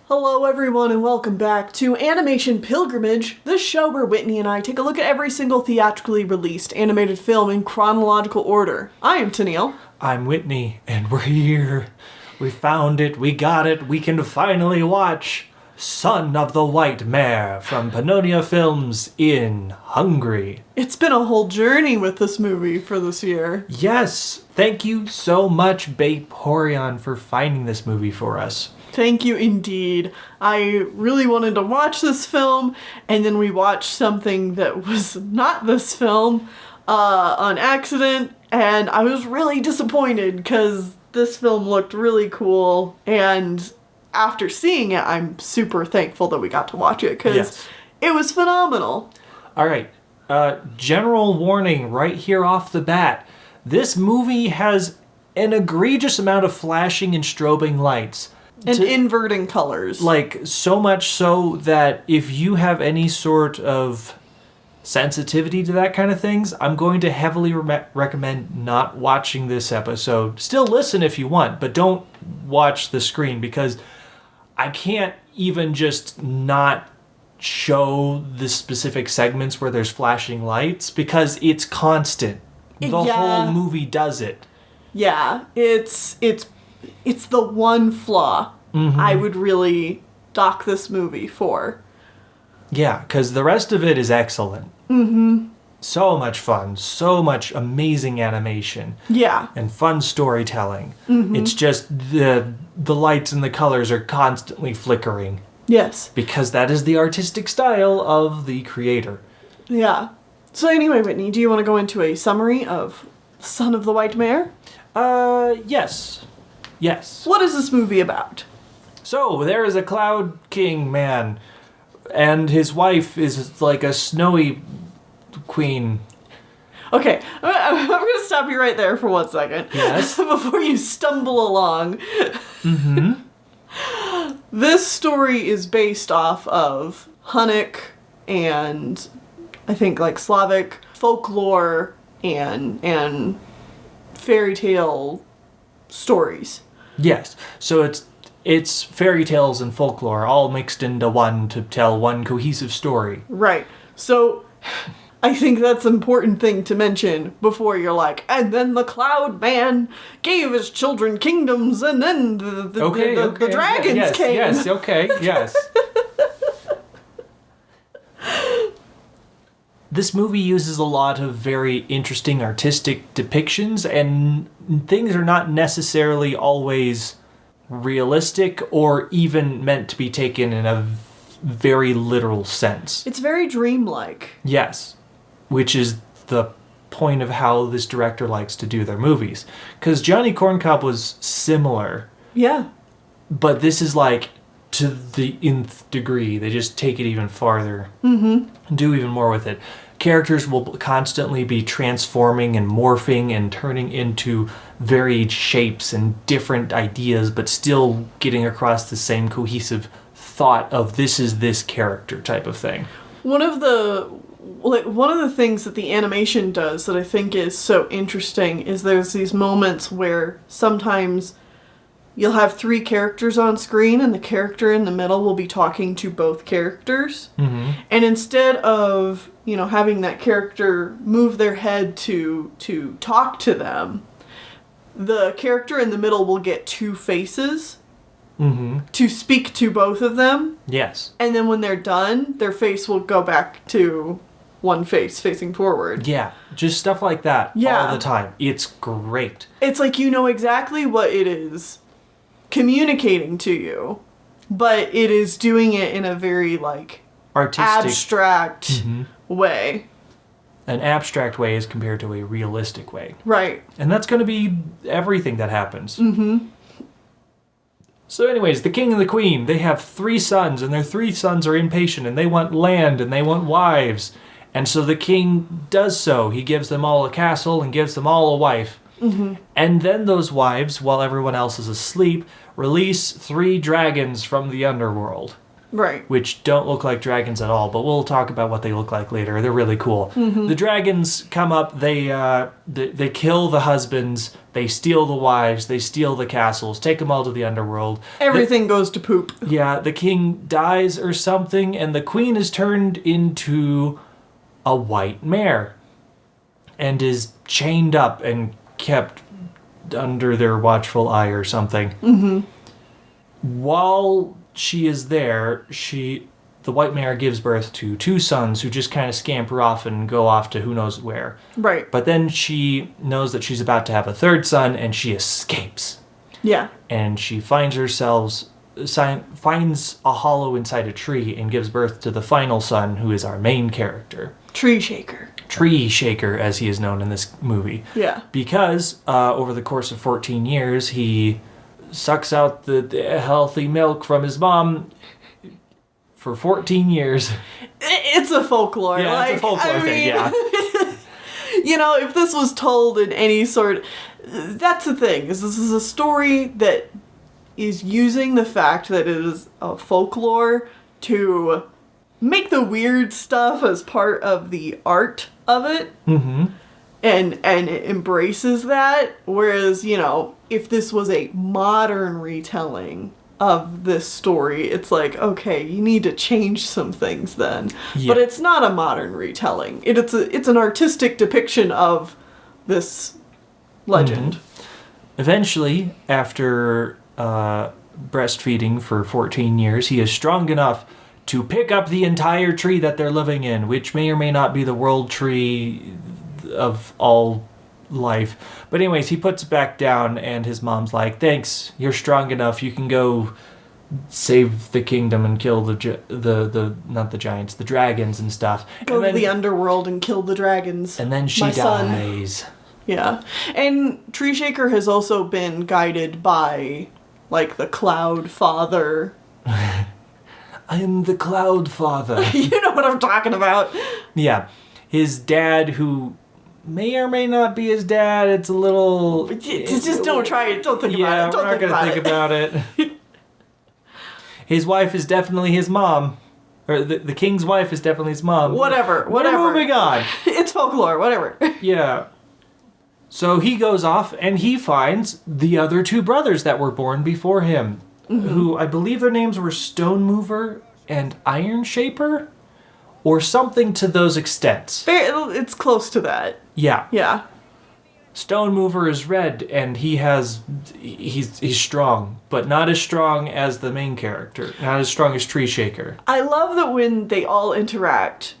Hello everyone and welcome back to Animation Pilgrimage, the show where Whitney and I take a look at every single theatrically released animated film in chronological order. I am Tennille. I'm Whitney, and we're here. We found it, we got it, we can finally watch Son of the White Mare from Pannonia Films in Hungary. It's been a whole journey with this movie for this year. Yes, thank you so much, Vaporeon, for finding this movie for us. Thank you indeed. I really wanted to watch this film, and then we watched something that was not this film on accident, and I was really disappointed because this film looked really cool, and after seeing it, I'm super thankful that we got to watch it because it was phenomenal. All right, general warning right here off the bat. This movie has an egregious amount of flashing and strobing lights. And inverting colors. Like, so much so that if you have any sort of sensitivity to that kind of things, I'm going to heavily recommend not watching this episode. Still listen if you want, but don't watch the screen because I can't even just not show the specific segments where there's flashing lights because it's constant. The whole movie does it. Yeah, it's the one flaw I would really dock this movie for. Yeah, because the rest of it is excellent. Mm-hmm. So much fun, so much amazing animation. Yeah. And fun storytelling. Mm-hmm. It's just the lights and the colors are constantly flickering. Yes. Because that is the artistic style of the creator. Yeah. So anyway, Whitney, do you want to go into a summary of Son of the White Mare? Yes. Yes. What is this movie about? So, there is a Cloud King man, and his wife is like a snowy queen. Okay, I'm going to stop you right there for 1 second. Yes? Before you stumble along. Mm-hmm. This story is based off of Hunnic and I think like Slavic folklore and fairy tale stories. Yes. So it's fairy tales and folklore all mixed into one to tell one cohesive story. Right. So I think that's an important thing to mention before you're like, and then the Cloud Man gave his children kingdoms, and then the dragons came. Yes, okay, yes. This movie uses a lot of very interesting artistic depictions, and things are not necessarily always realistic or even meant to be taken in a very literal sense. It's very dreamlike. Yes, which is the point of how this director likes to do their movies. Because Johnny Corncob was similar. Yeah. But this is like to the nth degree. They just take it even farther. Mm-hmm. And do even more with it. Characters will constantly be transforming and morphing and turning into varied shapes and different ideas, but still getting across the same cohesive thought of this is this character type of thing. One of the things that the animation does that I think is so interesting is there's these moments where sometimes you'll have 3 characters on screen and the character in the middle will be talking to both characters. Mm-hmm. And instead of, having that character move their head to talk to them, the character in the middle will get 2 faces to speak to both of them. Yes. And then when they're done, their face will go back to one face facing forward. Yeah, just stuff like that all the time. It's great. It's like you know exactly what it is communicating to you, but it is doing it in a very artistic, abstract way. An abstract way as compared to a realistic way. Right. And that's going to be everything that happens. Mm-hmm. So anyways, the king and the queen, they have 3 sons, and their 3 sons are impatient, and they want land, and they want wives. And so the king does so. He gives them all a castle and gives them all a wife. Mm-hmm. And then those wives, while everyone else is asleep, release 3 dragons from the underworld. Right. which don't look like dragons at all, but we'll talk about what they look like later. They're really cool. The dragons come up, they kill the husbands, they steal the wives, they steal the castles, take them all to the underworld. Everything goes to poop. Yeah, the king dies or something, and the queen is turned into a white mare and is chained up and kept under their watchful eye or something. While she is there, the white mare gives birth to 2 sons who just kind of scamper off and go off to who knows where. Right. But then she knows that she's about to have a 3rd son, and she escapes. Yeah. And she finds a hollow inside a tree and gives birth to the final son, who is our main character. Tree shaker. Tree Shaker, as he is known in this movie. Yeah. Because over the course of 14 years, he sucks out the healthy milk from his mom for 14 years. It's a folklore. Yeah, it's a folklore thing, yeah. You know, if this was told in any sort... That's the thing, is this is a story that is using the fact that it is a folklore to make the weird stuff as part of the art of it. And it embraces that, whereas, you know, if this was a modern retelling of this story, it's like, okay, you need to change some things then. Yeah. But it's not a modern retelling. It's an artistic depiction of this legend. Eventually, after breastfeeding for 14 years, he is strong enough to pick up the entire tree that they're living in, which may or may not be the world tree of all life. But anyways, he puts it back down, and his mom's like, thanks, you're strong enough, you can go save the kingdom and kill not the giants, the dragons and stuff. Go to the underworld and kill the dragons. And then she dies. Yeah. And Tree Shaker has also been guided by, like, the Cloud Father. I am the Cloud Father. You know what I'm talking about. Yeah. His dad, who may or may not be his dad, it's a little... Just don't try it. Don't think about it. Yeah, we're not going to think about it. His wife is definitely his mom. Or the king's wife is definitely his mom. Whatever. We're moving on. It's folklore, whatever. Yeah. So he goes off and he finds the other 2 brothers that were born before him, who I believe their names were Stone Mover and Iron Shaper, or something to those extents. It's close to that. Yeah. Yeah. Stone Mover is red, and he's strong, but not as strong as the main character. Not as strong as Tree Shaker. I love that when they all interact,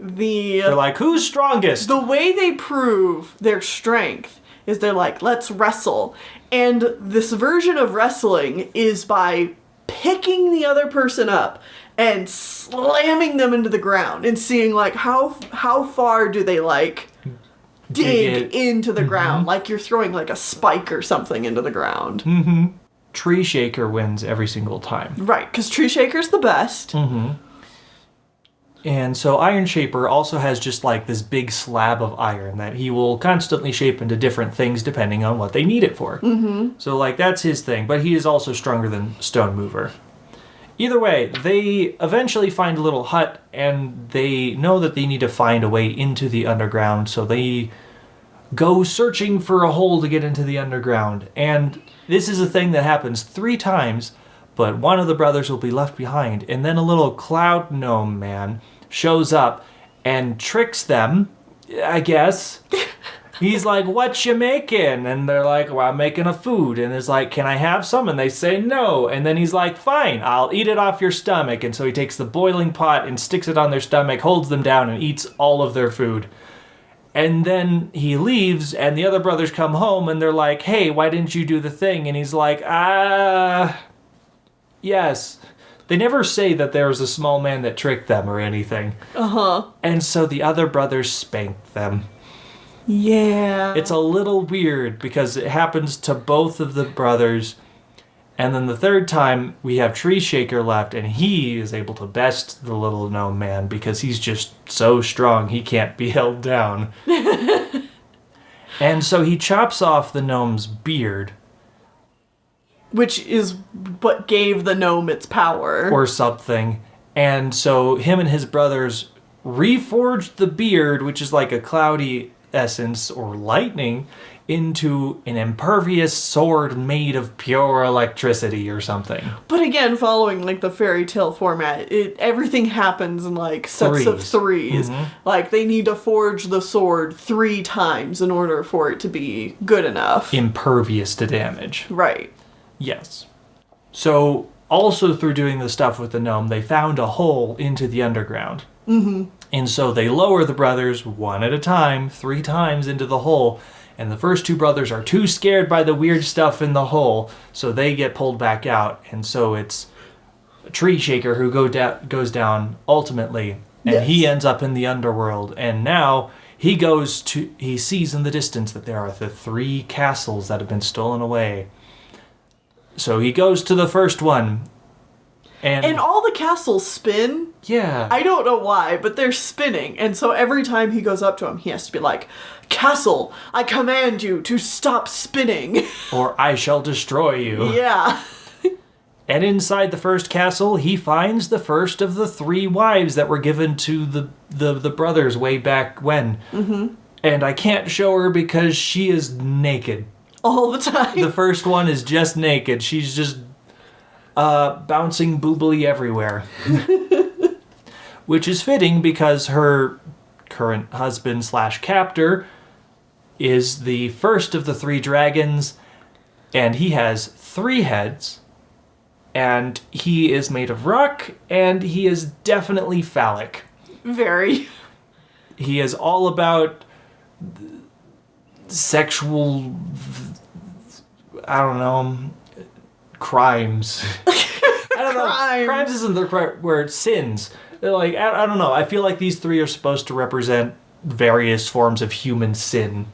they're like, who's strongest? The way they prove their strength is they're like, let's wrestle. And this version of wrestling is by picking the other person up and slamming them into the ground and seeing, like, how far do they, like, dig into the ground, like you're throwing, like, a spike or something into the ground. Tree Shaker wins every single time. Right, because Tree Shaker's the best. And so Iron Shaper also has just, like, this big slab of iron that he will constantly shape into different things depending on what they need it for. So, like, that's his thing, but he is also stronger than Stone Mover. Either way, they eventually find a little hut, and they know that they need to find a way into the underground, so they go searching for a hole to get into the underground. And this is a thing that happens 3 times, but one of the brothers will be left behind, and then a little cloud gnome man shows up and tricks them, I guess. He's like, what you making? And they're like, well, I'm making a food. And it's like, can I have some? And they say no. And then he's like, fine, I'll eat it off your stomach. And so he takes the boiling pot and sticks it on their stomach, holds them down, and eats all of their food. And then he leaves, and the other brothers come home, and they're like, hey, why didn't you do the thing? And he's like, yes. They never say that there was a small man that tricked them or anything. And so the other brothers spanked them. Yeah. It's a little weird because it happens to both of the brothers. And then the 3rd time, we have Tree Shaker left, and he is able to best the little gnome man because he's just so strong he can't be held down. And so he chops off the gnome's beard. Which is what gave the gnome its power. Or something. And so him and his brothers reforged the beard, which is like a cloudy essence or lightning, into an impervious sword made of pure electricity or something. But again, following like the fairy tale format, everything happens in like sets of threes. Like they need to forge the sword 3 times in order for it to be good enough. Impervious to damage. Right. Yes. So also through doing the stuff with the gnome, they found a hole into the underground. And so they lower the brothers one at a time, 3 times into the hole. And the first 2 brothers are too scared by the weird stuff in the hole, so they get pulled back out. And so it's a tree shaker who goes down ultimately, and he ends up in the underworld. And now he sees in the distance that there are the 3 castles that have been stolen away. So he goes to the first one. And all the castles spin. Yeah. I don't know why, but they're spinning. And so every time he goes up to him, he has to be like, "Castle, I command you to stop spinning." Or I shall destroy you. Yeah. And inside the first castle, he finds the first of the 3 wives that were given to the brothers way back when. And I can't show her because she is naked. All the time. The first one is just naked. She's just bouncing boobily everywhere. Which is fitting because her current husband / captor is the first of the 3 dragons, and he has 3 heads, and he is made of rock, and he is definitely phallic. Very. He is all about sexual, I don't know, crimes. I don't know. Crimes isn't the correct word. Sins. They're like, I don't know. I feel like these 3 are supposed to represent various forms of human sin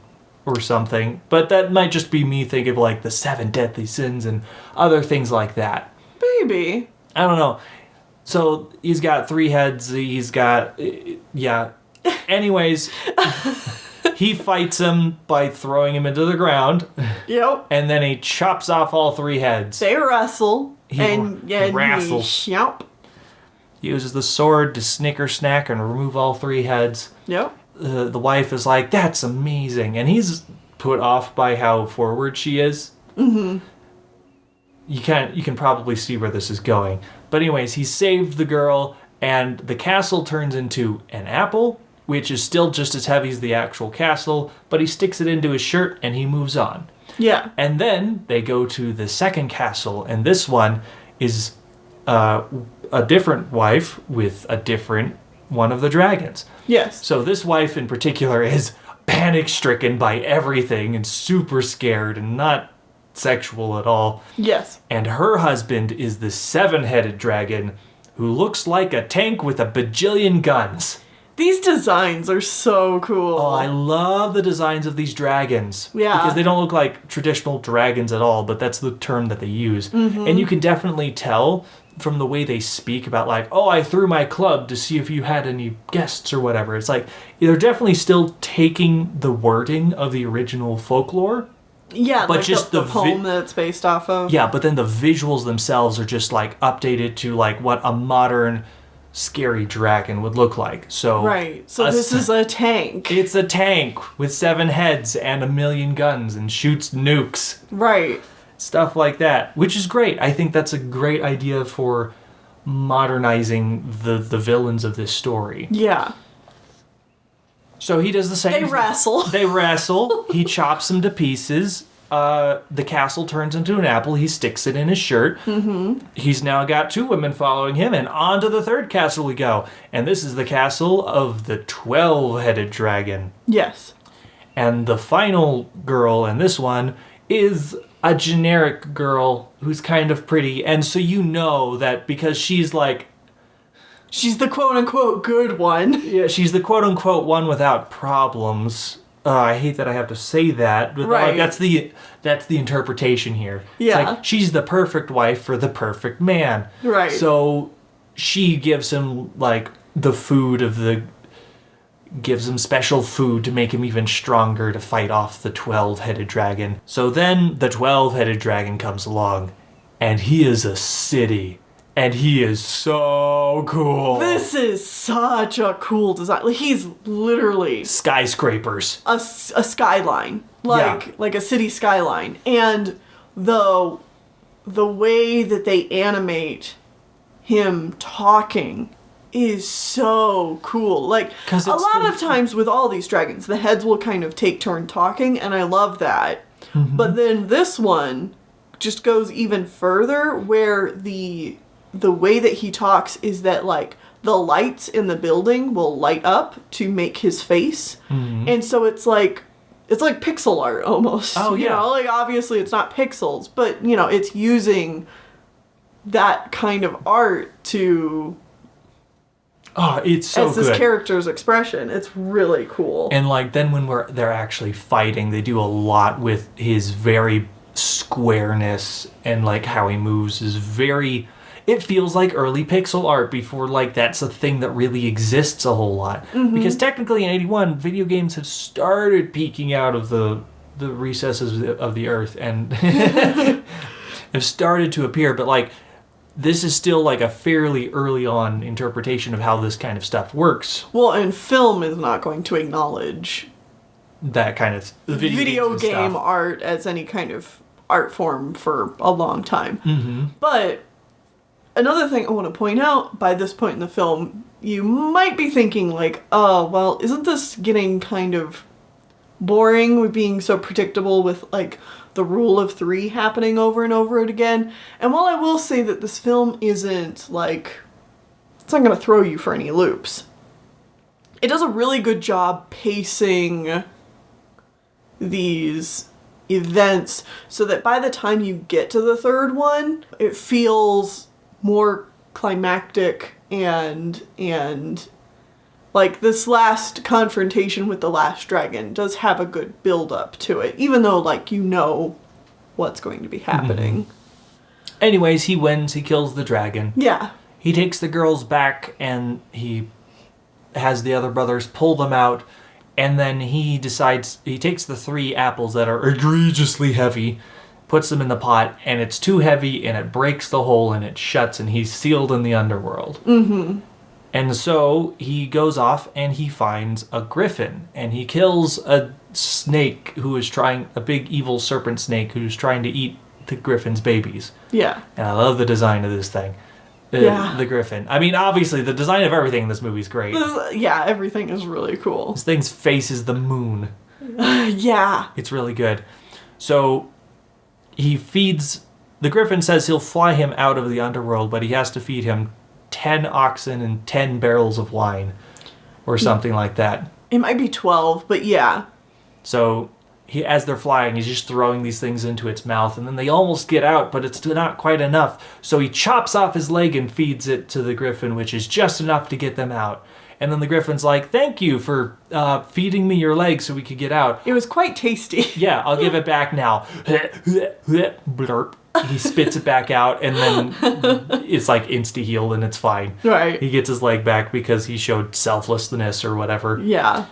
or something. But that might just be me thinking of like the 7 deadly sins and other things like that. Maybe. I don't know. So he's got 3 heads. He's got, yeah. Anyways, he fights him by throwing him into the ground. Yep. And then he chops off all 3 heads. They wrestle. He wrestles. Yep. He uses the sword to snicker snack and remove all 3 heads. Yep. The wife is like, "That's amazing." And he's put off by how forward she is. You can probably see where this is going. But anyways, he saved the girl, and the castle turns into an apple, which is still just as heavy as the actual castle, but he sticks it into his shirt and he moves on. Yeah. And then they go to the second castle, and this one is a different wife with a different one of the dragons. Yes. So this wife in particular is panic-stricken by everything and super scared and not sexual at all. Yes. And her husband is the 7-headed dragon who looks like a tank with a bajillion guns. These designs are so cool. Oh, I love the designs of these dragons. Yeah. Because they don't look like traditional dragons at all, but that's the term that they use. And you can definitely tell from the way they speak about like, "Oh, I threw my club to see if you had any guests," or whatever. It's like, they're definitely still taking the wording of the original folklore. Yeah, but like just the poem that it's based off of. Yeah, but then the visuals themselves are just like updated to like what a modern scary dragon would look like. So right. So this is a tank. It's a tank with 7 heads and 1,000,000 guns and shoots nukes. Right. Stuff like that, which is great. I think that's a great idea for modernizing the villains of this story. Yeah. So he does the same. They wrestle. They wrestle. He chops them to pieces. The castle turns into an apple. He sticks it in his shirt. He's now got 2 women following him, and on to the 3rd castle we go. And this is the castle of the 12-headed dragon. Yes. And the final girl in this one is a generic girl who's kind of pretty. And so you know that because she's like... She's the quote-unquote good one. Yeah, she's the quote-unquote one without problems. I hate that I have to say that, but right. That's the interpretation here. Yeah. It's like, she's the perfect wife for the perfect man. Right. So she gives him, like, the food of the... gives him special food to make him even stronger to fight off the 12-headed dragon. So then the 12-headed dragon comes along, and he is a city. And he is so cool. This is such a cool design. Like, he's literally Skyscrapers. a skyline, like a city skyline, and the way that they animate him talking is so cool. Like, a lot of times with all these dragons, the heads will kind of take turn talking, and I love that. Mm-hmm. But then this one just goes even further, where the way that he talks is that, like, the lights in the building will light up to make his face. Mm-hmm. And so it's like pixel art almost. Oh, yeah. You know, like, obviously it's not pixels, but, you know, it's using that kind of art to... Oh, it's so good. As this character's expression. It's really cool. And, like, then when they're actually fighting, they do a lot with his very squareness, and, like, how he moves is very... It feels like early pixel art before, like, that's a thing that really exists a whole lot. Mm-hmm. Because technically in 81, video games have started peeking out of the recesses of the earth and have started to appear, but, like, this is still, like, a fairly early on interpretation of how this kind of stuff works. Well, and film is not going to acknowledge that kind of video game art as any kind of art form for a long time. Mm-hmm. But another thing I want to point out, by this point in the film, you might be thinking, like, oh, well, isn't this getting kind of boring with being so predictable with, like, the rule of three happening over and over again? And while I will say that this film isn't, like, it's not going to throw you for any loops, it does a really good job pacing these events so that by the time you get to the third one, it feels more climactic and like, this last confrontation with the last dragon does have a good build up to it, even though, like, you know what's going to be happening. Mm-hmm. Anyways, he wins, he kills the dragon. Yeah. He takes the girls back and he has the other brothers pull them out, and then he decides, he takes the 3 apples that are egregiously heavy, puts them in the pot, and it's too heavy, and it breaks the hole, and it shuts, and he's sealed in the underworld. Mm-hmm. And so he goes off, and he finds a griffin, and he kills a snake a big evil serpent snake who's trying to eat the griffin's babies. Yeah. And I love the design of this thing. The griffin. I mean, obviously, the design of everything in this movie is great. Yeah, everything is really cool. This thing's face is the moon. Yeah. It's really good. So he feeds... The griffin says he'll fly him out of the underworld, but he has to feed him 10 oxen and 10 barrels of wine. Or something like that. It might be 12, but yeah. So... as they're flying, he's just throwing these things into its mouth, and then they almost get out, but it's not quite enough. So he chops off his leg and feeds it to the griffin, which is just enough to get them out. And then the griffin's like, "Thank you for feeding me your leg so we could get out. It was quite tasty." "Yeah, I'll give it back now." Blurp. He spits it back out, and then it's like insta-healed, and it's fine. Right. He gets his leg back because he showed selflessness or whatever. Yeah.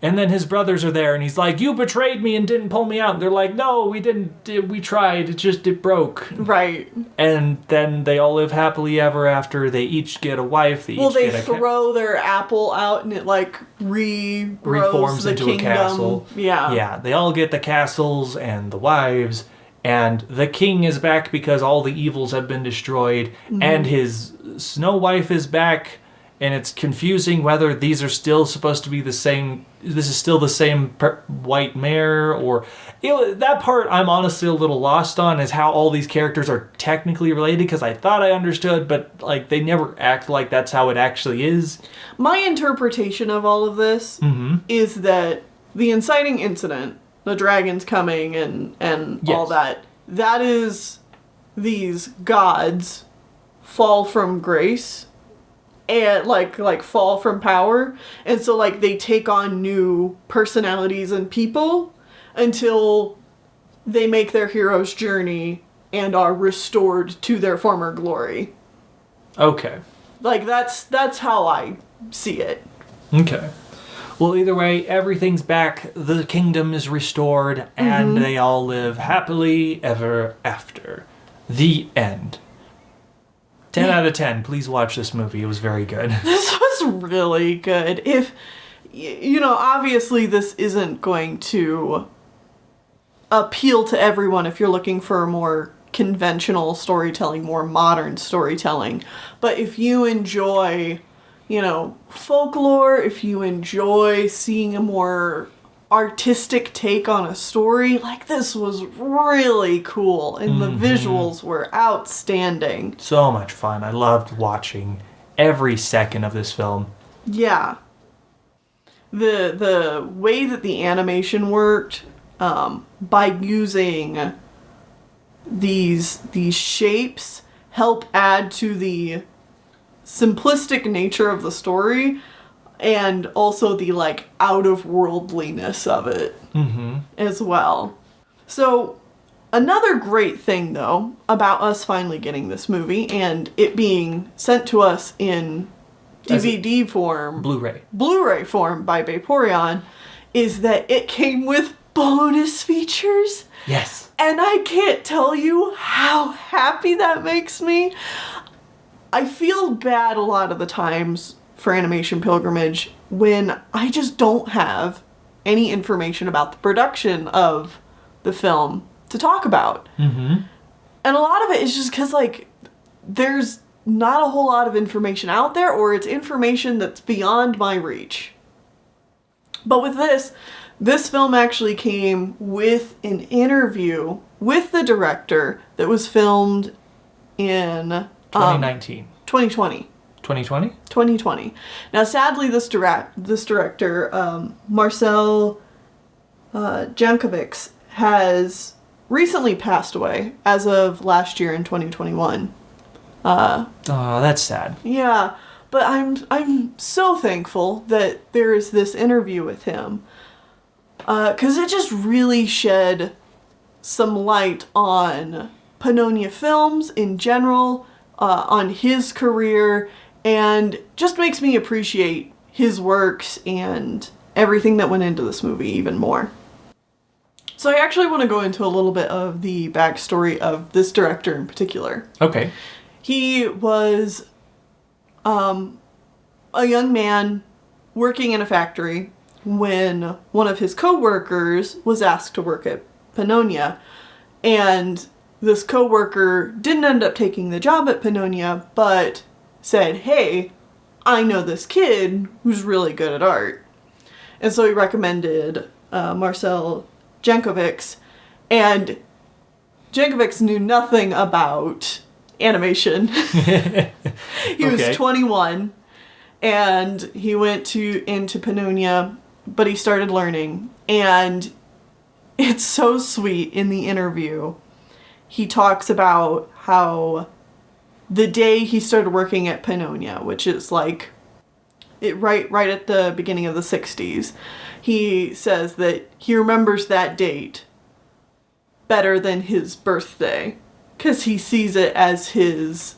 And then his brothers are there, and he's like, "You betrayed me and didn't pull me out." And they're like, "No, we didn't. We tried. It broke." Right. And then they all live happily ever after. They each get a wife. They throw their apple out, and it, like, reforms into kingdom. A castle. Yeah. Yeah, they all get the castles and the wives. And the king is back because all the evils have been destroyed. Mm-hmm. And his snow wife is back. And it's confusing whether these are still supposed to be the same. This is still the same white mare, or that part I'm honestly a little lost on, is how all these characters are technically related, because I thought I understood, but, like, they never act like that's how it actually is. My interpretation of all of this is that the inciting incident, the dragons coming and yes. all that is these gods fall from grace. And like fall from power, and so, like, they take on new personalities and people until they make their hero's journey and are restored to their former glory. Okay. Like, that's how I see it. Okay. Well, either way, everything's back, the kingdom is restored, and they all live happily ever after. The end. 10 out of 10. Please watch this movie. It was very good. This was really good. If, obviously this isn't going to appeal to everyone if you're looking for more conventional storytelling, more modern storytelling. But if you enjoy, folklore, if you enjoy seeing a more artistic take on a story, like, this was really cool, and the visuals were outstanding. So much fun. I loved watching every second of this film. Yeah. The way that the animation worked, by using these shapes, help add to the simplistic nature of the story, and also the, out-of-worldliness of it as well. So, another great thing, though, about us finally getting this movie, and it being sent to us in DVD form... Blu-ray form by Vaporeon, is that it came with bonus features. Yes. And I can't tell you how happy that makes me. I feel bad a lot of the times for Animation Pilgrimage when I just don't have any information about the production of the film to talk about. And a lot of it is just because, there's not a whole lot of information out there, or it's information that's beyond my reach. But with this film actually came with an interview with the director that was filmed in 2019. 2020. 2020? 2020. Now, sadly, this director, Marcel Jankovic, has recently passed away as of last year in 2021. Oh, that's sad. Yeah, but I'm so thankful that there is this interview with him. Because it just really shed some light on Pannonia Films in general, on his career, and just makes me appreciate his works and everything that went into this movie even more. So I actually want to go into a little bit of the backstory of this director in particular. Okay. He was a young man working in a factory when one of his co-workers was asked to work at Pannonia, and this co-worker didn't end up taking the job at Pannonia, but said, hey, I know this kid who's really good at art. And so he recommended Marcel Jankovic, and Jankovic knew nothing about animation. He was 21, and he went into Pannonia, but he started learning, and it's so sweet in the interview. He talks about how the day he started working at Pannonia, which is right at the beginning of the 60s, he says that he remembers that date better than his birthday, because he sees it as his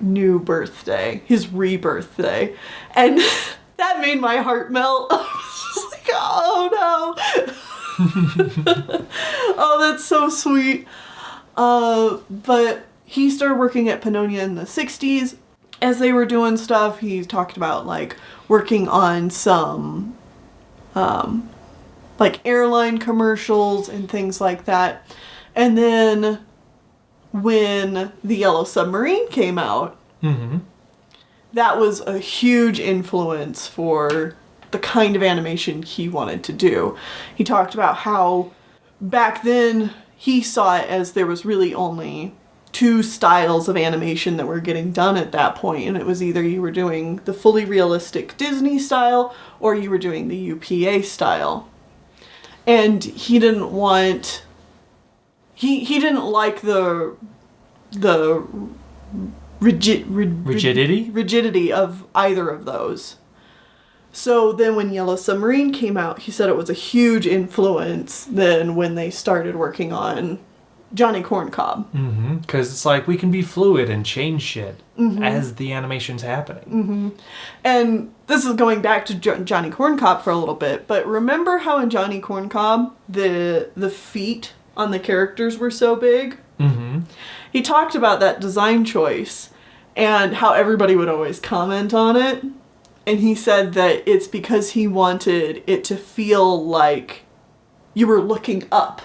new birthday, his rebirth day. And that made my heart melt. I was just like, oh no. Oh, that's so sweet. But he started working at Pannonia in the 60s. As they were doing stuff, he talked about working on some airline commercials and things like that. And then when the Yellow Submarine came out, that was a huge influence for the kind of animation he wanted to do. He talked about how back then he saw it as there was really only two styles of animation that were getting done at that point, and it was either you were doing the fully realistic Disney style or you were doing the UPA style. And he didn't want... He didn't like the rigidity of either of those. So then when Yellow Submarine came out, he said it was a huge influence then when they started working on Johnny Corncob. Because it's we can be fluid and change shit as the animation's happening. And this is going back to Johnny Corncob for a little bit, but remember how in Johnny Corncob the feet on the characters were so big? He talked about that design choice, and how everybody would always comment on it. And he said that it's because he wanted it to feel like you were looking up.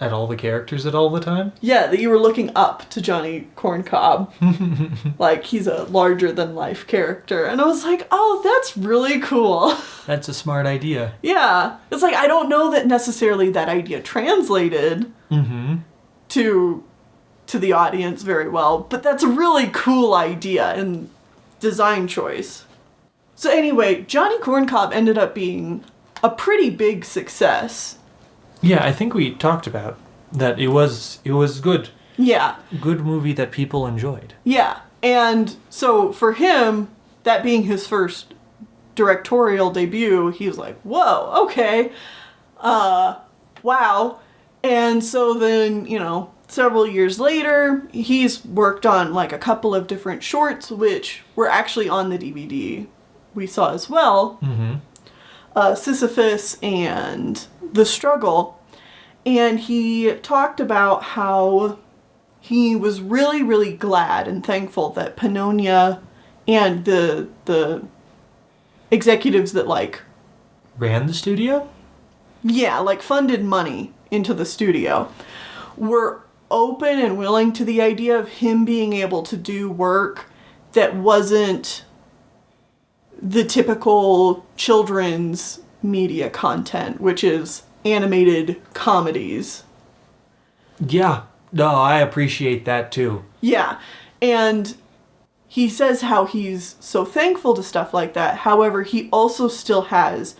At all the characters at all the time? Yeah, that you were looking up to Johnny Corncob. Like, he's a larger-than-life character. And I was like, oh, that's really cool. That's a smart idea. Yeah. It's like, I don't know that necessarily that idea translated to the audience very well, but that's a really cool idea and design choice. So anyway, Johnny Corncob ended up being a pretty big success. Yeah, I think we talked about that it was good. Yeah. Good movie that people enjoyed. Yeah. And so for him, that being his first directorial debut, he was like, whoa, okay. Wow. And so then, several years later, he's worked on like a couple of different shorts, which were actually on the DVD we saw as well. Sisyphus and The Struggle. And he talked about how he was really, really glad and thankful that Pannonia and the executives that ran the studio? Yeah, funded money into the studio were open and willing to the idea of him being able to do work that wasn't the typical children's media content, which is animated comedies. Yeah. No, I appreciate that too. Yeah. And he says how he's so thankful to stuff like that. However, he also still has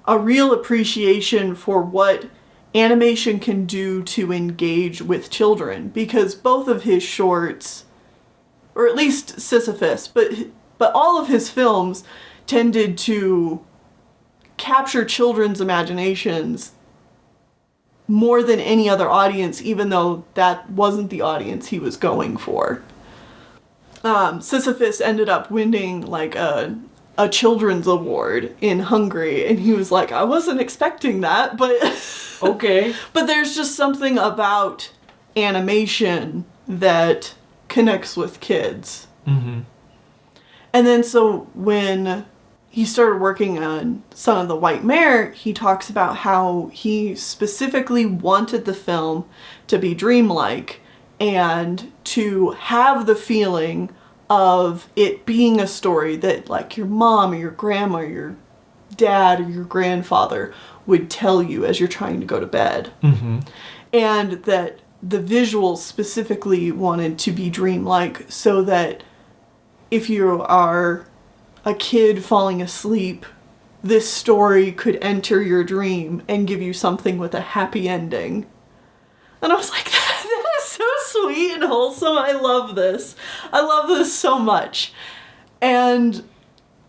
a real appreciation for what animation can do to engage with children, because both of his shorts, or at least Sisyphus, but all of his films tended to capture children's imaginations more than any other audience, even though that wasn't the audience he was going for. Sisyphus ended up winning a children's award in Hungary, and he was like, I wasn't expecting that, but okay. But there's just something about animation that connects with kids. And then so when he started working on Son of the White Mare, he talks about how he specifically wanted the film to be dreamlike and to have the feeling of it being a story that your mom or your grandma or your dad or your grandfather would tell you as you're trying to go to bed. And that the visuals specifically wanted to be dreamlike so that if you are a kid falling asleep, this story could enter your dream and give you something with a happy ending. And I was like, that is so sweet and wholesome. I love this. I love this so much. And,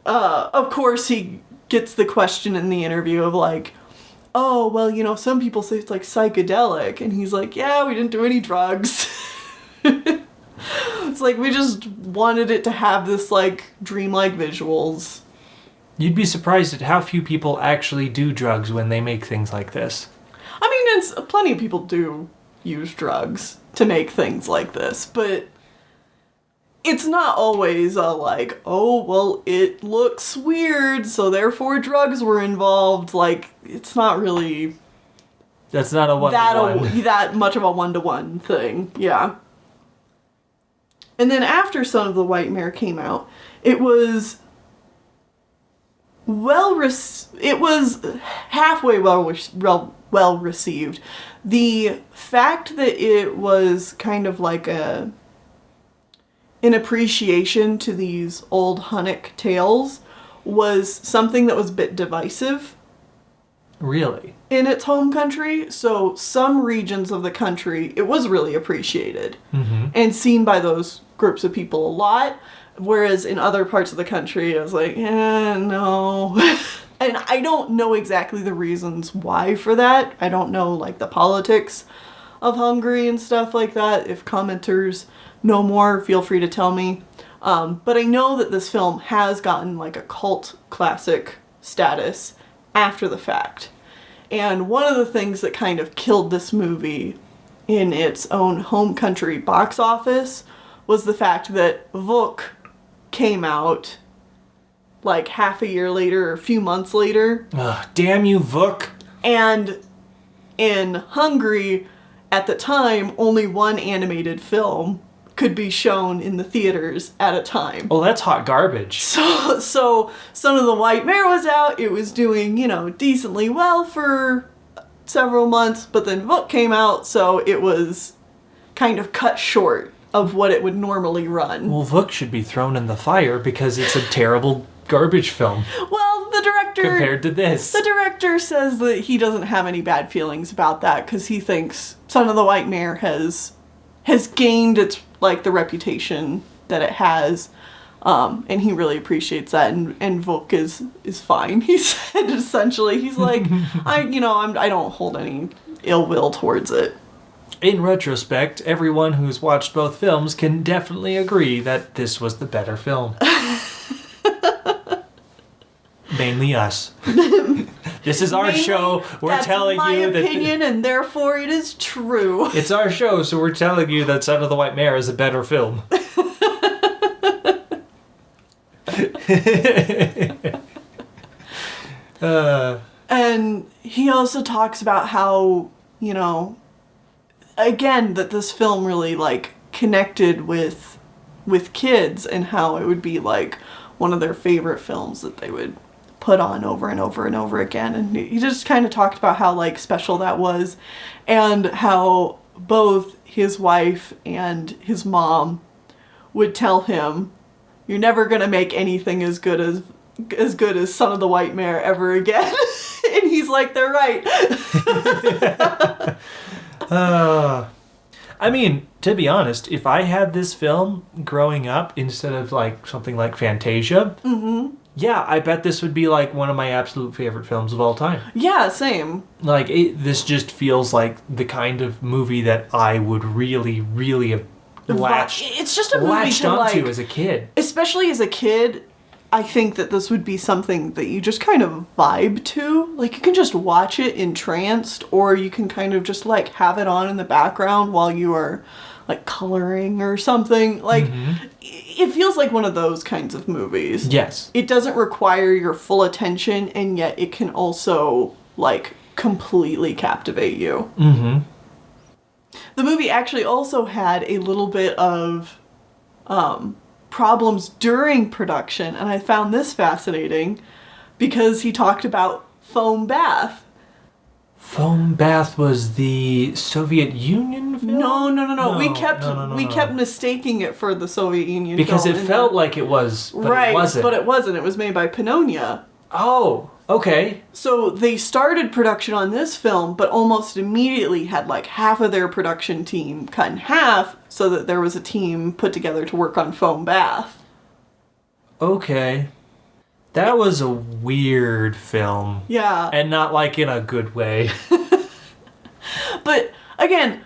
of course, he gets the question in the interview of oh, well, some people say it's psychedelic. And he's like, yeah, we didn't do any drugs. It's we just wanted it to have this dreamlike visuals. You'd be surprised at how few people actually do drugs when they make things like this. I mean, plenty of people do use drugs to make things like this, but it's not always oh, well, it looks weird, so therefore drugs were involved. It's not really... That's not a one-to-one. That much of a one-to-one thing, yeah. And then after Son of the White Mare came out, it was halfway well received. The fact that it was kind of an appreciation to these old Hunnic tales was something that was a bit divisive. Really? In its home country. So some regions of the country, it was really appreciated and seen by those groups of people a lot. Whereas in other parts of the country, I was no. And I don't know exactly the reasons why for that. I don't know, the politics of Hungary and stuff like that. If commenters know more, feel free to tell me. But I know that this film has gotten, a cult classic status after the fact. And one of the things that kind of killed this movie in its own home country box office was the fact that Vuk came out like half a year later or a few months later. Ugh, damn you, Vuk. And in Hungary, at the time, only one animated film could be shown in the theaters at a time. Oh, that's hot garbage. So Son of the White Mare was out. It was doing, decently well for several months, but then Vuk came out, so it was kind of cut short of what it would normally run. Well, Vuk should be thrown in the fire because it's a terrible garbage film. Well, the director... Compared to this. The director says that he doesn't have any bad feelings about that because he thinks Son of the White Mare has gained its, the reputation that it has, and he really appreciates that, and Vuk is fine. He said, essentially, he's like, I don't hold any ill will towards it. In retrospect, everyone who's watched both films can definitely agree that this was the better film. Mainly us. This is our show. We're telling you that... That's my opinion, and therefore it is true. It's our show, so we're telling you that Son of the White Mare is a better film. And he also talks about how, again, that this film really, connected with kids, and how it would be, one of their favorite films that they would put on over and over and over again. And he just kind of talked about how special that was, and how both his wife and his mom would tell him, "You're never gonna make anything as good as Son of the White Mare ever again." And he's like, "They're right." I mean, to be honest, if I had this film growing up instead of something like Fantasia, yeah, I bet this would be one of my absolute favorite films of all time. Yeah, same. This just feels like the kind of movie that I would really, really have It's just a movie latched onto as a kid. Especially as a kid, I think that this would be something that you just kind of vibe to. You can just watch it entranced, or you can kind of just have it on in the background while you are coloring or something. It feels like one of those kinds of movies. Yes. It doesn't require your full attention, and yet it can also completely captivate you. Mm-hmm. The movie actually also had a little bit of problems during production, and I found this fascinating because he talked about foam bath. Foam bath was the Soviet Union film? No. We kept mistaking it for the Soviet Union because film. Because it felt like it was, but right, it wasn't. But it wasn't. It was made by Pannonia. Oh, okay. So they started production on this film, but almost immediately had half of their production team cut in half so that there was a team put together to work on Foam Bath. Okay. That was a weird film. Yeah. And not in a good way. But again,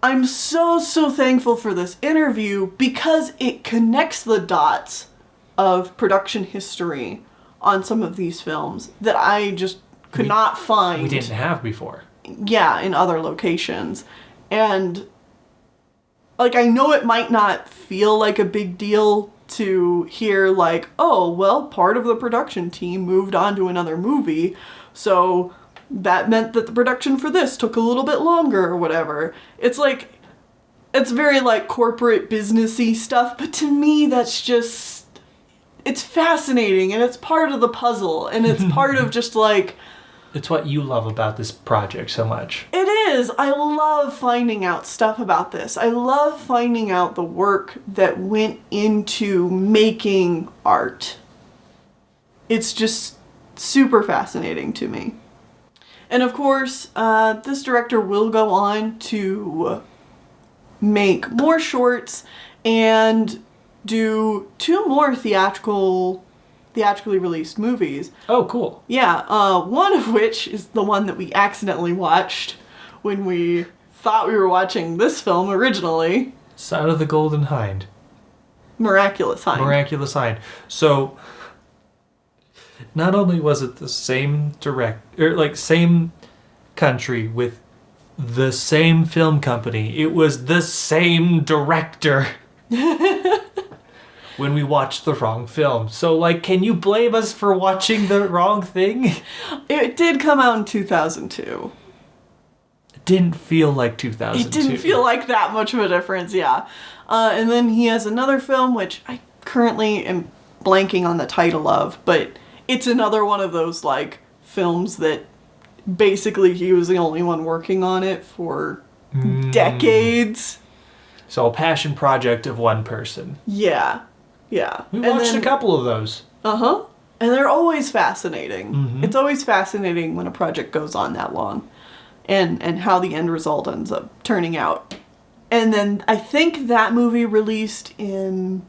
I'm so thankful for this interview because it connects the dots of production history on some of these films that I just could not find. We didn't have before. Yeah, in other locations. And I know it might not feel like a big deal to hear oh, well, part of the production team moved on to another movie, so that meant that the production for this took a little bit longer or whatever. It's it's very corporate businessy stuff, but to me that's just, it's fascinating, and it's part of the puzzle, and it's part of just It's what you love about this project so much. It is. I love finding out stuff about this. I love finding out the work that went into making art. It's just super fascinating to me. And of course, this director will go on to make more shorts and do 2 more theatrically released movies. Oh, cool. Yeah, one of which is the one that we accidentally watched when we thought we were watching this film originally. Son of the Golden Hind. Miraculous Hind. Miraculous Hind. So, not only was it the same same country with the same film company, it was the same director. when we watched the wrong film. So, like, can you blame us for watching the wrong thing? It did come out in 2002. It didn't feel like 2002. It didn't feel like that much of a difference, yeah. And then he has another film, which I currently am blanking on the title of, but it's another one of those, like, films that basically he was the only one working on it for decades. So a passion project of one person. Yeah. Yeah. We watched a couple of those. Uh-huh. And they're always fascinating. Mm-hmm. It's always fascinating when a project goes on that long and how the end result ends up turning out. And then I think that movie released in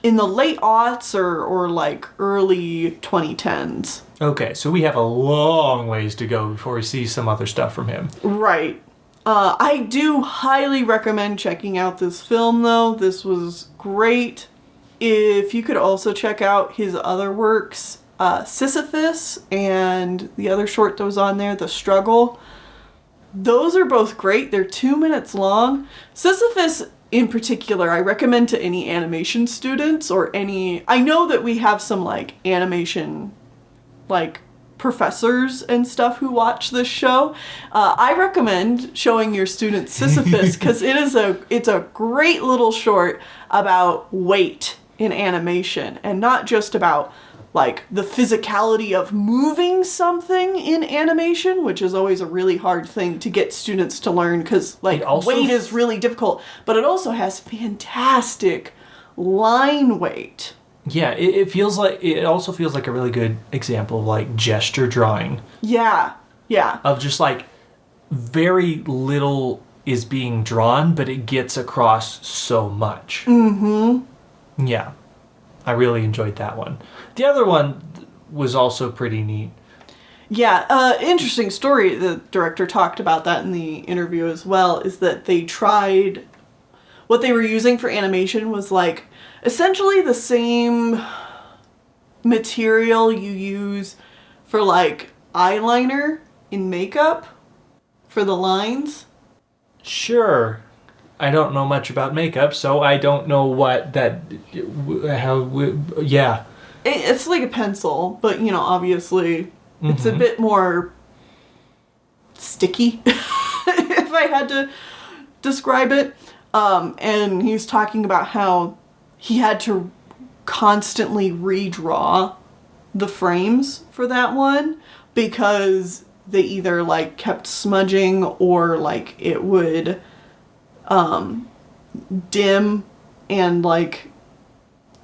the late aughts or like early 2010s. Okay, so we have a long ways to go before we see some other stuff from him. Right. I do highly recommend checking out this film, though. This was great. If you could also check out his other works, Sisyphus and the other short that was on there, The Struggle. Those are both great. They're 2 minutes long. Sisyphus, in particular, I recommend to any animation students or any... I know that we have some, like, animation, like, professors and stuff who watch this show. I recommend showing your students Sisyphus because it's a great little short about weight in animation and not just about like the physicality of moving something in animation, which is always a really hard thing to get students to learn because like weight is really difficult, but it also has fantastic line weight. Yeah, it also feels like a really good example of like gesture drawing. Yeah, yeah. Of just like very little is being drawn, but it gets across so much. Mm-hmm. Yeah, I really enjoyed that one. The other one was also pretty neat. Yeah, interesting story. The director talked about that in the interview as well, is that they tried... What they were using for animation was like essentially the same material you use for like eyeliner in makeup for the lines. Sure. I don't know much about makeup, so I don't know yeah. It's like a pencil, but you know, obviously it's a bit more sticky if I had to describe it. And he's talking about how he had to constantly redraw the frames for that one because they either like kept smudging or like it would dim and like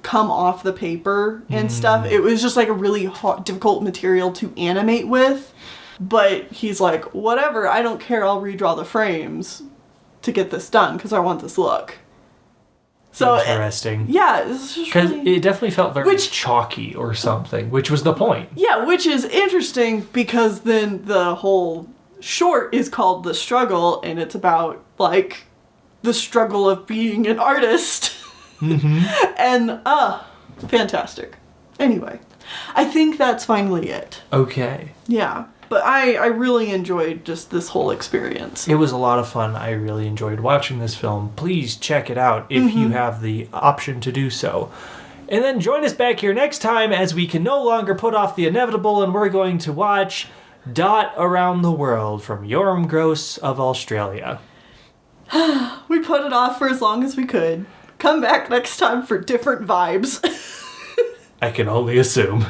come off the paper and stuff. It was just like a really difficult material to animate with. But he's like, whatever, I don't care, I'll redraw the frames to get this done because I want this look. So interesting. Yeah, it's just because really... it definitely felt very chalky or something, which was the point. Yeah, which is interesting because then the whole short is called The Struggle, and it's about like the struggle of being an artist. And fantastic. Anyway, I think that's finally it. Okay. Yeah. But I really enjoyed just this whole experience. It was a lot of fun. I really enjoyed watching this film. Please check it out if you have the option to do so. And then join us back here next time as we can no longer put off the inevitable and we're going to watch Dot Around the World from Yoram Gross of Australia. We put it off for as long as we could. Come back next time for different vibes. I can only assume.